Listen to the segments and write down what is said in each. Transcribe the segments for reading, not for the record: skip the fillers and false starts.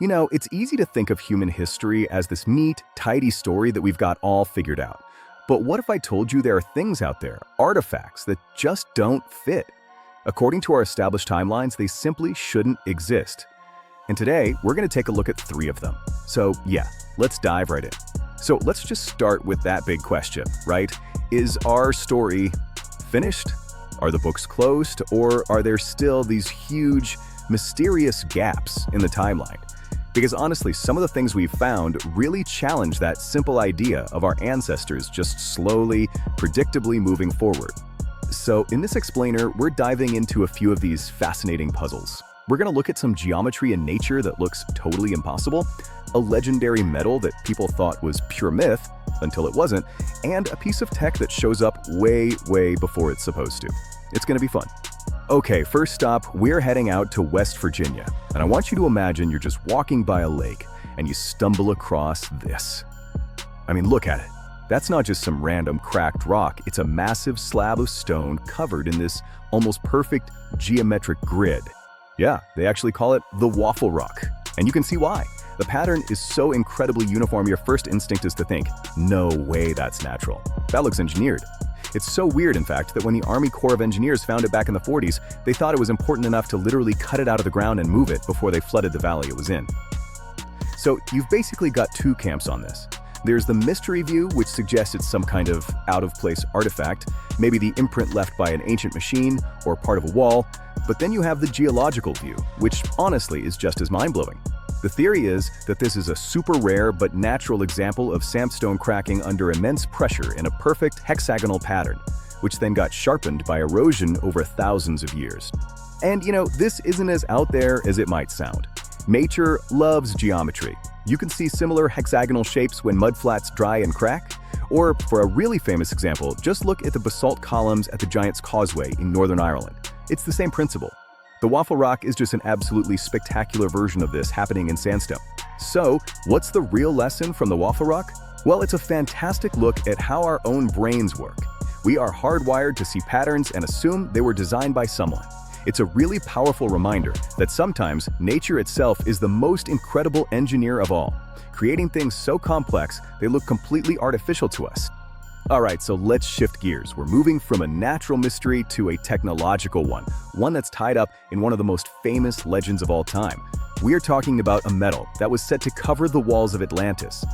You know, it's easy to think of human history as this neat, tidy story that we've got all figured out. But what if I told you there are things out there, artifacts, that just don't fit? According to our established timelines, they simply shouldn't exist. And today, we're going to take a look at 3 of them. So yeah, let's dive right in. So let's just start with that big question, right? Is our story finished? Are the books closed? Or are there still these huge, mysterious gaps in the timeline? Because honestly, some of the things we've found really challenge that simple idea of our ancestors just slowly, predictably moving forward. So in this explainer, we're diving into a few of these fascinating puzzles. We're going to look at some geometry in nature that looks totally impossible, a legendary metal that people thought was pure myth until it wasn't, and a piece of tech that shows up way before it's supposed to. It's going to be fun. Okay, first stop, we're heading out to West Virginia, and I want you to imagine you're just walking by a lake and you stumble across this. I mean, look at it. That's not just some random cracked rock, it's a massive slab of stone covered in this almost perfect geometric grid. Yeah, they actually call it the Waffle Rock, and you can see why. The pattern is so incredibly uniform, your first instinct is to think, no way that's natural. That looks engineered. It's so weird, in fact, that when the Army Corps of Engineers found it back in the 40s, they thought it was important enough to literally cut it out of the ground and move it before they flooded the valley it was in. So you've basically got 2 camps on this. There's the mystery view, which suggests it's some kind of out-of-place artifact, maybe the imprint left by an ancient machine or part of a wall, but then you have the geological view, which honestly is just as mind-blowing. The theory is that this is a super rare but natural example of sandstone cracking under immense pressure in a perfect hexagonal pattern, which then got sharpened by erosion over thousands of years. And you know, this isn't as out there as it might sound. Nature loves geometry. You can see similar hexagonal shapes when mudflats dry and crack. Or, for a really famous example, just look at the basalt columns at the Giant's Causeway in Northern Ireland. It's the same principle. The Waffle Rock is just an absolutely spectacular version of this happening in sandstone. So, what's the real lesson from the Waffle Rock? Well, it's a fantastic look at how our own brains work. We are hardwired to see patterns and assume they were designed by someone. It's a really powerful reminder that sometimes nature itself is the most incredible engineer of all, creating things so complex they look completely artificial to us. Alright, so let's shift gears. We're moving from a natural mystery to a technological one that's tied up in one of the most famous legends of all time. We are talking about a metal that was said to cover the walls of Atlantis.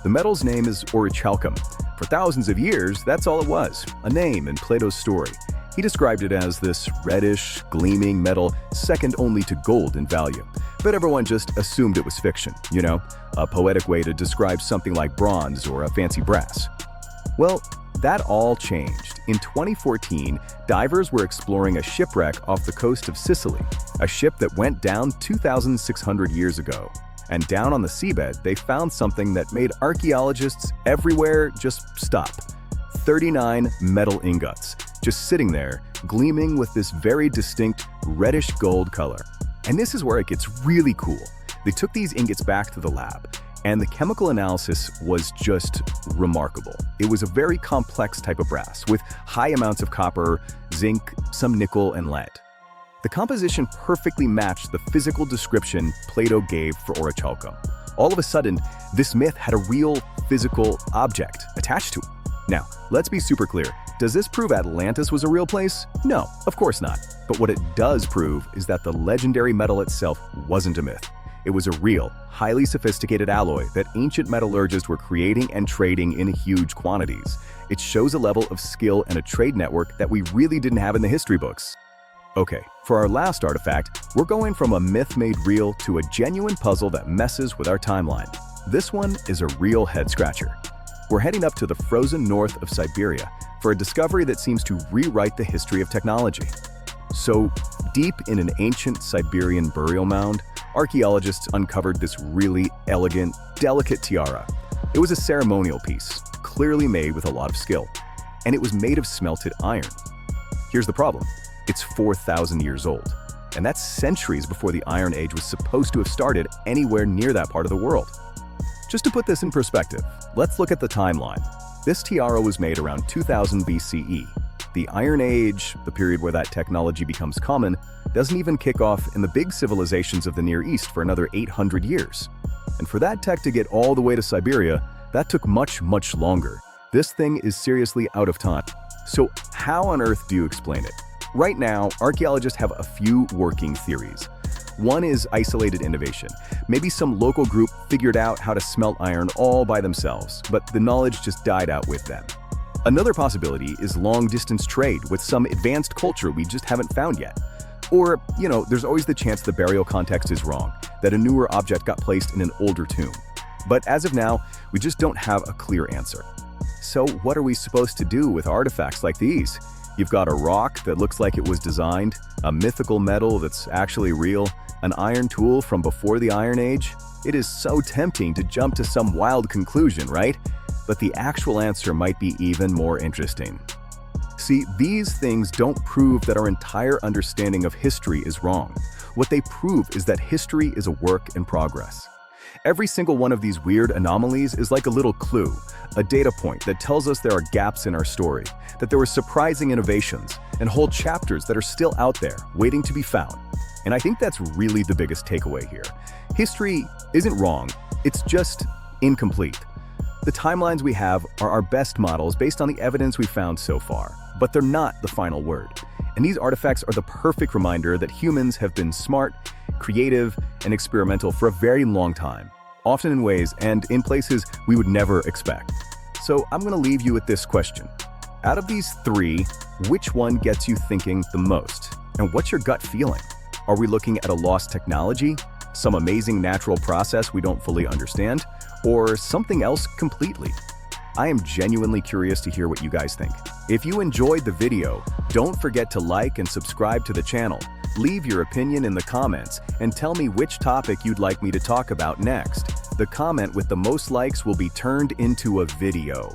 The metal's name is Orichalcum. For thousands of years, that's all it was, a name in Plato's story. He described it as this reddish, gleaming metal second only to gold in value. But everyone just assumed it was fiction, you know, a poetic way to describe something like bronze or a fancy brass. Well, that all changed. In 2014, divers were exploring a shipwreck off the coast of Sicily, a ship that went down 2,600 years ago. And down on the seabed, they found something that made archaeologists everywhere just stop. 39 metal ingots, just sitting there, gleaming with this very distinct reddish gold color. And this is where it gets really cool. They took these ingots back to the lab, and the chemical analysis was just remarkable. It was a very complex type of brass, with high amounts of copper, zinc, some nickel, and lead. The composition perfectly matched the physical description Plato gave for Orichalcum. All of a sudden, this myth had a real physical object attached to it. Now, let's be super clear. Does this prove Atlantis was a real place? No, of course not. But what it does prove is that the legendary metal itself wasn't a myth. It was a real, highly sophisticated alloy that ancient metallurgists were creating and trading in huge quantities. It shows a level of skill and a trade network that we really didn't have in the history books. Okay, for our last artifact, we're going from a myth made real to a genuine puzzle that messes with our timeline. This one is a real head-scratcher. We're heading up to the frozen north of Siberia for a discovery that seems to rewrite the history of technology. So, deep in an ancient Siberian burial mound, archaeologists uncovered this really elegant, delicate tiara. It was a ceremonial piece, clearly made with a lot of skill, and it was made of smelted iron. Here's the problem. It's 4,000 years old, and that's centuries before the Iron Age was supposed to have started anywhere near that part of the world. Just to put this in perspective, let's look at the timeline. This tiara was made around 2000 BCE. The Iron Age, the period where that technology becomes common, doesn't even kick off in the big civilizations of the Near East for another 800 years. And for that tech to get all the way to Siberia, that took much, much longer. This thing is seriously out of time. So how on earth do you explain it? Right now, archaeologists have a few working theories. One is isolated innovation. Maybe some local group figured out how to smelt iron all by themselves, but the knowledge just died out with them. Another possibility is long-distance trade with some advanced culture we just haven't found yet. Or, there's always the chance the burial context is wrong, that a newer object got placed in an older tomb. But as of now, we just don't have a clear answer. So what are we supposed to do with artifacts like these? You've got a rock that looks like it was designed, a mythical metal that's actually real, an iron tool from before the Iron Age. It is so tempting to jump to some wild conclusion, right? But the actual answer might be even more interesting. See, these things don't prove that our entire understanding of history is wrong. What they prove is that history is a work in progress. Every single one of these weird anomalies is like a little clue, a data point that tells us there are gaps in our story, that there were surprising innovations, and whole chapters that are still out there, waiting to be found. And I think that's really the biggest takeaway here. History isn't wrong, it's just incomplete. The timelines we have are our best models based on the evidence we've found so far, but they're not the final word. And these artifacts are the perfect reminder that humans have been smart, creative, and experimental for a very long time, often in ways and in places we would never expect. So I'm going to leave you with this question. Out of these three, which one gets you thinking the most? And what's your gut feeling? Are we looking at a lost technology, some amazing natural process we don't fully understand, or something else completely? I am genuinely curious to hear what you guys think. If you enjoyed the video, don't forget to like and subscribe to the channel. Leave your opinion in the comments and tell me which topic you'd like me to talk about next. The comment with the most likes will be turned into a video.